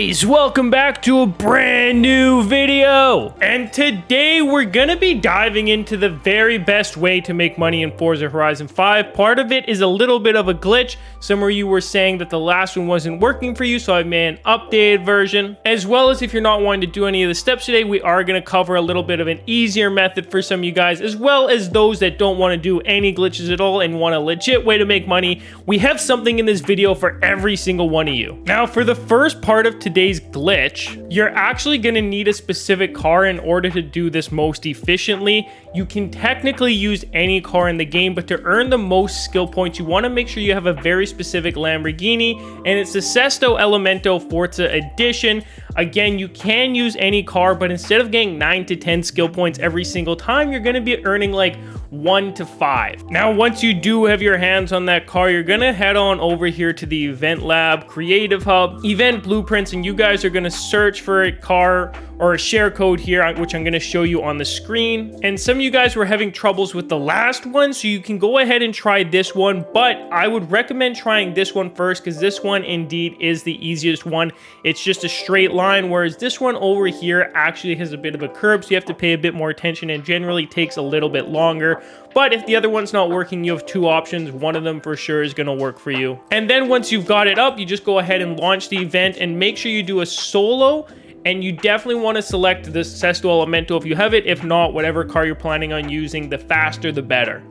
guys, welcome back to a brand new video. And today we're gonna be diving into the very best way to make money in Forza Horizon 5. Part of it is a little bit of a glitch. Some of you were saying that the last one wasn't working for you, so I made an updated version. As well as if you're not wanting to do any of the steps today, we are gonna cover a little bit of an easier method for some of you guys, as well as those that don't want to do any glitches at all and want a legit way to make money. We have something in this video for every single one of you. Now, for the first part of today's glitch, you're actually going to need a specific car in order to do this most efficiently. You can technically use any car in the game, but to earn the most skill points, you want to make sure you have a very specific Lamborghini, and it's the Sesto Elemento Forza Edition. Again, you can use any car, but instead of getting 9 to 10 skill points every single time, you're going to be earning like 1 to 5. Now, once you do have your hands on that car, you're going to head on over here to the Event Lab, Creative Hub, Event Blueprints, and you guys are going to search for a car or a share code here, which I'm going to show you on the screen. And some of you guys were having troubles with the last one, so you can go ahead and try this one, but I would recommend trying this one first because this one indeed is the easiest one. It's just a straight line, whereas this one over here actually has a bit of a curve, so you have to pay a bit more attention and generally takes a little bit longer. But if the other one's not working, you have two options. One of them for sure is going to work for you. And then once you've got it up, you just go ahead and launch the event and make sure you do a solo. And you definitely want to select the Sesto Elemento if you have it. If not, whatever car you're planning on using, the faster the better.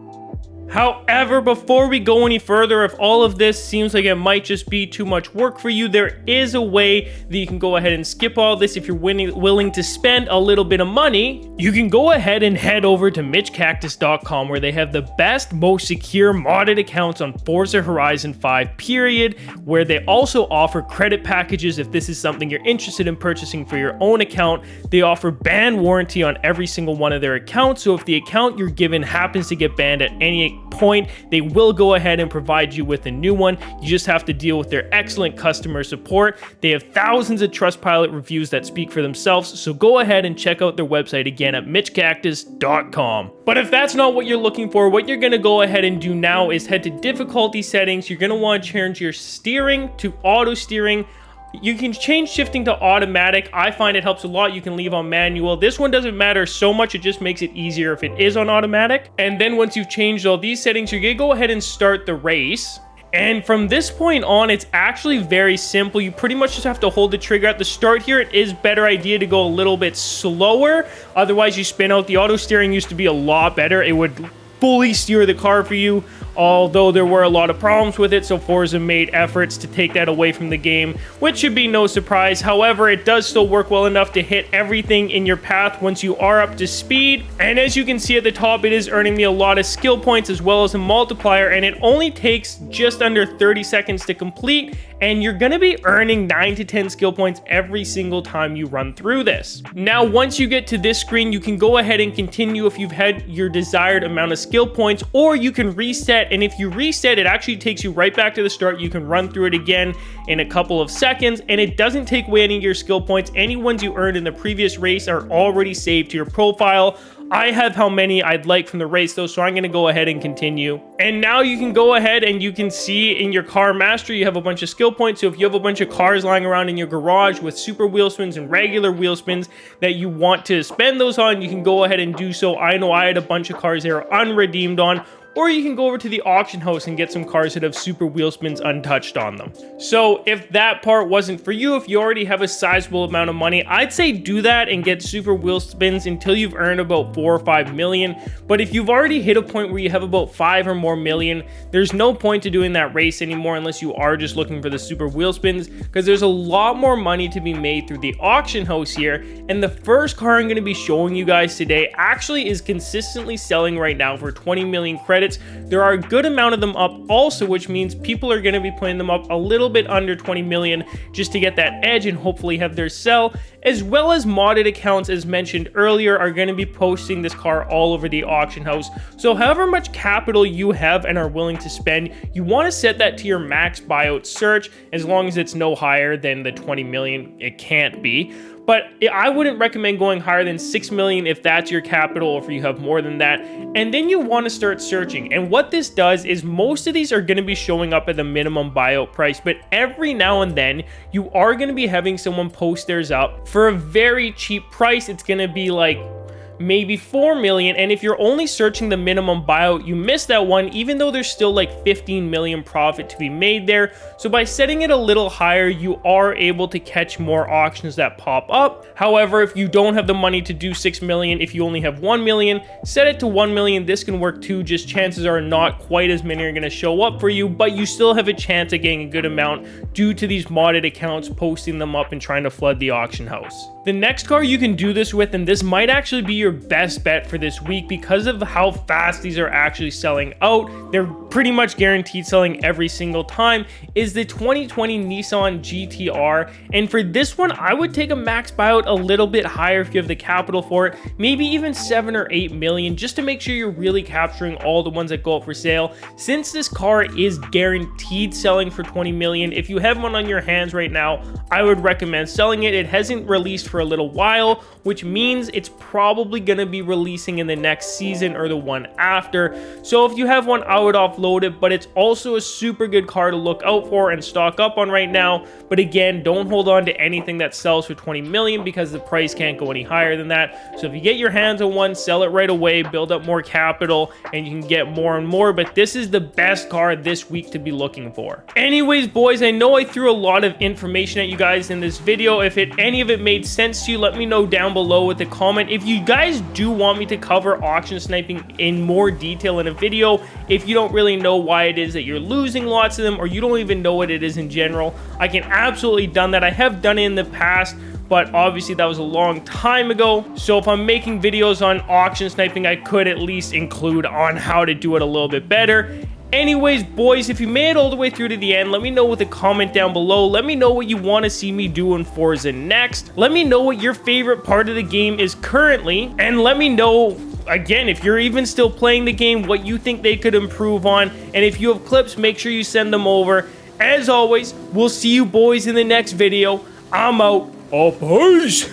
However, before we go any further, if all of this seems like it might just be too much work for you, there is a way that you can go ahead and skip all this. If you're willing to spend a little bit of money, you can go ahead and head over to MitchCactus.com, where they have the best, most secure modded accounts on Forza Horizon 5, period, where they also offer credit packages if this is something you're interested in purchasing for your own account. They offer ban warranty on every single one of their accounts, so if the account you're given happens to get banned at any point, they will go ahead and provide you with a new one. You just have to deal with their excellent customer support. They have thousands of Trustpilot reviews that speak for themselves, so go ahead and check out their website again at MitchCactus.com. But if that's not what you're looking for, what you're going to go ahead and do now is head to difficulty settings. You're going to want to change your steering to auto steering. You can change shifting to automatic. I find it helps a lot. You can leave on manual. This one doesn't matter so much. It just makes it easier if it is on automatic. And then once you've changed all these settings, you're gonna go ahead and start the race. And from this point on, it's actually very simple. You pretty much just have to hold the trigger at the start here. It is a better idea to go a little bit slower. Otherwise, you spin out. The auto steering used to be a lot better. It would fully steer the car for you, although there were a lot of problems with it, so Forza made efforts to take that away from the game, which should be no surprise. However, it does still work well enough to hit everything in your path once you are up to speed. And as you can see at the top, it is earning me a lot of skill points as well as a multiplier, and it only takes just under 30 seconds to complete, and you're gonna be earning 9 to 10 skill points every single time you run through this. Now, once you get to this screen, you can go ahead and continue if you've had your desired amount of skill points, or you can reset, and if you reset, it actually takes you right back to the start. You can run through it again in a couple of seconds, and it doesn't take away any of your skill points. Any ones you earned in the previous race are already saved to your profile. I have how many I'd like from the race though, so I'm going to go ahead and continue. And now you can go ahead and you can see in your car mastery, you have a bunch of skill points. So if you have a bunch of cars lying around in your garage with super wheel spins and regular wheel spins that you want to spend those on, you can go ahead and do so. I know I had a bunch of cars that are unredeemed on. Or you can go over to the auction house and get some cars that have super wheel spins untouched on them. So if that part wasn't for you, if you already have a sizable amount of money, I'd say do that and get super wheel spins until you've earned about 4 or 5 million. But if you've already hit a point where you have about 5 or more million, there's no point to doing that race anymore unless you are just looking for the super wheel spins, because there's a lot more money to be made through the auction house here. And the first car I'm going to be showing you guys today actually is consistently selling right now for 20 million credits. There are a good amount of them up also, which means people are going to be putting them up a little bit under 20 million just to get that edge and hopefully have their sell, as well as modded accounts, as mentioned earlier, are going to be posting this car all over the auction house. So however much capital you have and are willing to spend, you want to set that to your max buyout search, as long as it's no higher than the 20 million. It can't be. but I wouldn't recommend going higher than 6 million if that's your capital or if you have more than that. And then you want to start searching. And what this does is most of these are going to be showing up at the minimum buyout price, but every now and then you are going to be having someone post theirs up for a very cheap price. It's going to be like maybe 4 million, and if you're only searching the minimum buyout, you miss that one, even though there's still like 15 million profit to be made there. So by setting it a little higher, you are able to catch more auctions that pop up. However, if you don't have the money to do 6 million, if you only have 1 million, set it to 1 million. This can work too, just chances are not quite as many are going to show up for you, but you still have a chance at getting a good amount due to these modded accounts posting them up and trying to flood the auction house. The next car you can do this with, and this might actually be your best bet for this week because of how fast these are actually selling out. They're pretty much guaranteed selling every single time, is the 2020 Nissan GT-R. And for this one, I would take a max buyout a little bit higher if you have the capital for it, maybe even 7 or 8 million, just to make sure you're really capturing all the ones that go up for sale. Since this car is guaranteed selling for 20 million, if you have one on your hands right now, I would recommend selling it. It hasn't released for a little while, which means it's probably going to be releasing in the next season or the one after. So if you have one, I would offload it, but it's also a super good car to look out for and stock up on right now. But again, don't hold on to anything that sells for 20 million because the price can't go any higher than that. So if you get your hands on one, sell it right away, build up more capital, and you can get more and more. But this is the best car this week to be looking for. Anyways, boys, I know I threw a lot of information at you guys in this video. If any of it made sense to you, let me know down below with a comment. If you guys do want me to cover auction sniping in more detail in a video, if you don't really know why it is that you're losing lots of them, or you don't even know what it is in general, I can absolutely done that. I have done it in the past, but obviously that was a long time ago. So if I'm making videos on auction sniping, I could at least include on how to do it a little bit better. Anyways, boys, if you made it all the way through to the end, let me know with a comment down below. Let me know what you want to see me do in Forza next. Let me know what your favorite part of the game is currently, and let me know, again, if you're even still playing the game, what you think they could improve on. And if you have clips, make sure you send them over. As always, we'll see you boys in the next video. I'm out. Oh, peace.